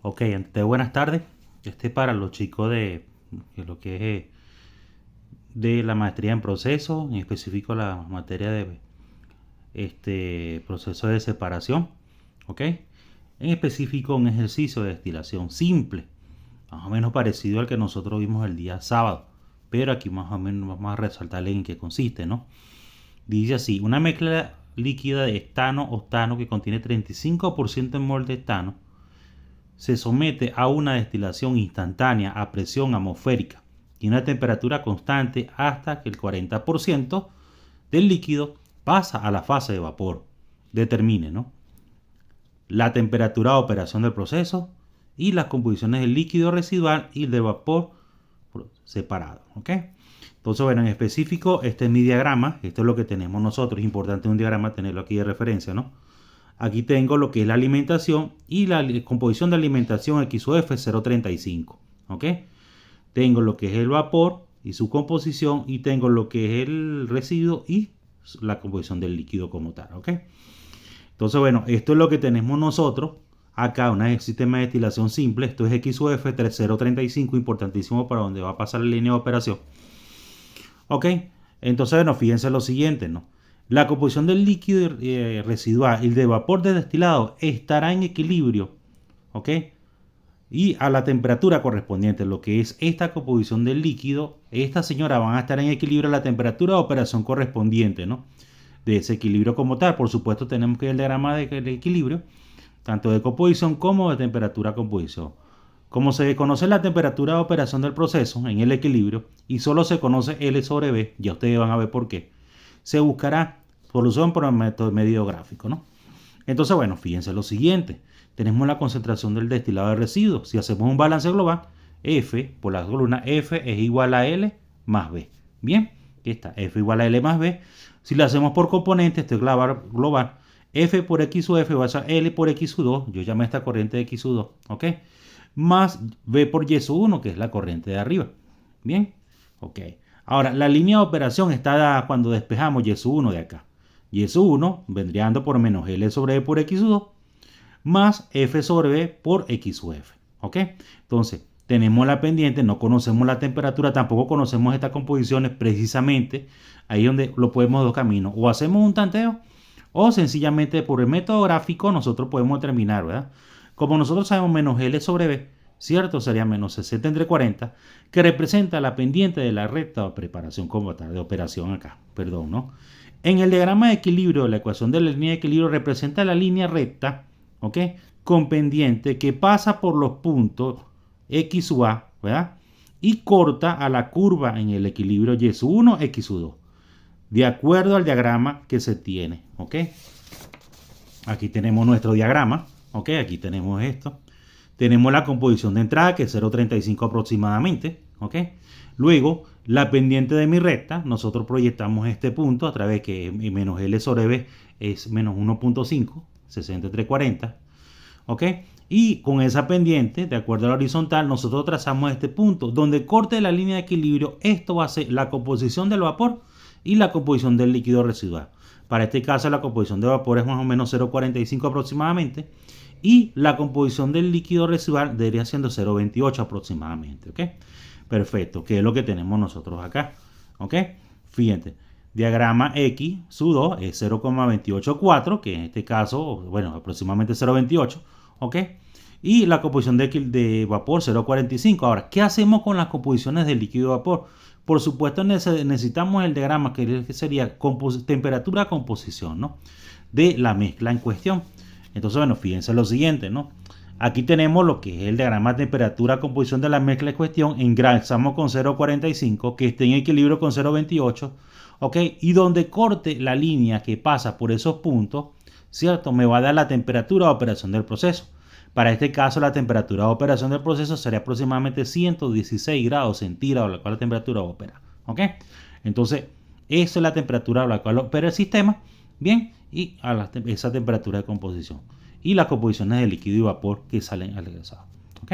Ok, buenas tardes. Para los chicos de lo que es de la maestría en procesos, en específico la materia de proceso de separación. Ok, en específico un ejercicio de destilación simple, más o menos parecido al que nosotros vimos el día sábado, pero aquí más o menos vamos a resaltarle en qué consiste, ¿no? Dice así: una mezcla líquida de estano-octano que contiene 35% en mol de estano se somete a una destilación instantánea a presión atmosférica y una temperatura constante hasta que el 40% del líquido pasa a la fase de vapor. Determine, ¿no?, la temperatura de operación del proceso y las composiciones del líquido residual y del vapor separado. ¿Ok? Entonces, bueno, en específico, este es mi diagrama. Esto es lo que tenemos nosotros. Es importante un diagrama tenerlo aquí de referencia, ¿no? Aquí tengo lo que es la alimentación y la composición de alimentación XOF 035. ¿Ok? Tengo lo que es el vapor y su composición, y tengo lo que es el residuo y la composición del líquido como tal. ¿Ok? Entonces, bueno, esto es lo que tenemos nosotros acá, un sistema de destilación simple. Esto es XOF 3035, importantísimo para donde va a pasar la línea de operación. Ok, entonces, bueno, fíjense lo siguiente, ¿no? La composición del líquido residual y el de vapor de destilado estará en equilibrio, ¿ok? Y a la temperatura correspondiente, lo que es esta composición del líquido, esta señora van a estar en equilibrio a la temperatura de operación correspondiente, ¿no? De ese equilibrio como tal. Por supuesto, tenemos que ver el diagrama de equilibrio, tanto de composición como de temperatura composición. Como se conoce la temperatura de operación del proceso en el equilibrio y solo se conoce L sobre B, ya ustedes van a ver por qué, se buscará solución por el método medio gráfico, ¿no? Entonces, bueno, fíjense lo siguiente. Tenemos la concentración del destilado de residuos. Si hacemos un balance global, F por la columna F es igual a L más B. Bien, aquí está, F igual a L más B. Si lo hacemos por componentes, este global, F por X u F va a ser L por X u 2, yo llamé esta corriente de X u 2, ¿ok? Más V por Y sub 1, que es la corriente de arriba. Bien, ok. Ahora, la línea de operación está dada cuando despejamos Y sub 1 de acá. Y sub 1 vendría dando por menos L sobre B por X sub 2, más F sobre B por X sub F. ¿Ok? Entonces, tenemos la pendiente, no conocemos la temperatura, tampoco conocemos estas composiciones. Precisamente ahí es donde lo podemos dos caminos: o hacemos un tanteo, o sencillamente por el método gráfico nosotros podemos determinar, ¿verdad? Como nosotros sabemos menos L sobre B, ¿cierto? Sería menos 60 entre 40, que representa la pendiente de la recta de preparación como tal, de operación acá, perdón, ¿no? En el diagrama de equilibrio, la ecuación de la línea de equilibrio representa la línea recta, ¿ok?, con pendiente que pasa por los puntos X sub A, ¿verdad?, y corta a la curva en el equilibrio Y sub 1, X sub 2, de acuerdo al diagrama que se tiene, ¿ok? Aquí tenemos nuestro diagrama, ¿ok? Aquí tenemos esto. Tenemos la composición de entrada, que es 0,35 aproximadamente, ¿ok? Luego, la pendiente de mi recta, nosotros proyectamos este punto a través que menos L sobre B es menos 1.5, 60 entre 40, ¿ok? Y con esa pendiente, de acuerdo a la horizontal, nosotros trazamos este punto. Donde corte la línea de equilibrio, esto va a ser la composición del vapor y la composición del líquido residual. Para este caso, la composición de vapor es más o menos 0,45 aproximadamente, y la composición del líquido residual debería siendo 0,28 aproximadamente, ¿ok? Perfecto, que es lo que tenemos nosotros acá, ¿ok? Fíjate, diagrama X sub 2 es 0,284, que en este caso, bueno, aproximadamente 0,28, ¿ok? Y la composición de vapor 0,45. Ahora, ¿qué hacemos con las composiciones del líquido vapor? Por supuesto, necesitamos el diagrama que sería temperatura composición, ¿no?, de la mezcla en cuestión. Entonces, bueno, fíjense lo siguiente, ¿no? Aquí tenemos lo que es el diagrama de temperatura composición de la mezcla en cuestión. Engrasamos con 0,45, que esté en equilibrio con 0,28, ¿ok? Y donde corte la línea que pasa por esos puntos, ¿cierto?, me va a dar la temperatura de operación del proceso. Para este caso, la temperatura de operación del proceso sería aproximadamente 116 grados centígrados, la cual la temperatura opera, ¿ok? Entonces, esa es la temperatura a la cual opera el sistema, bien, y a esa temperatura de composición y las composiciones de líquido y vapor que salen al egresado, ¿ok?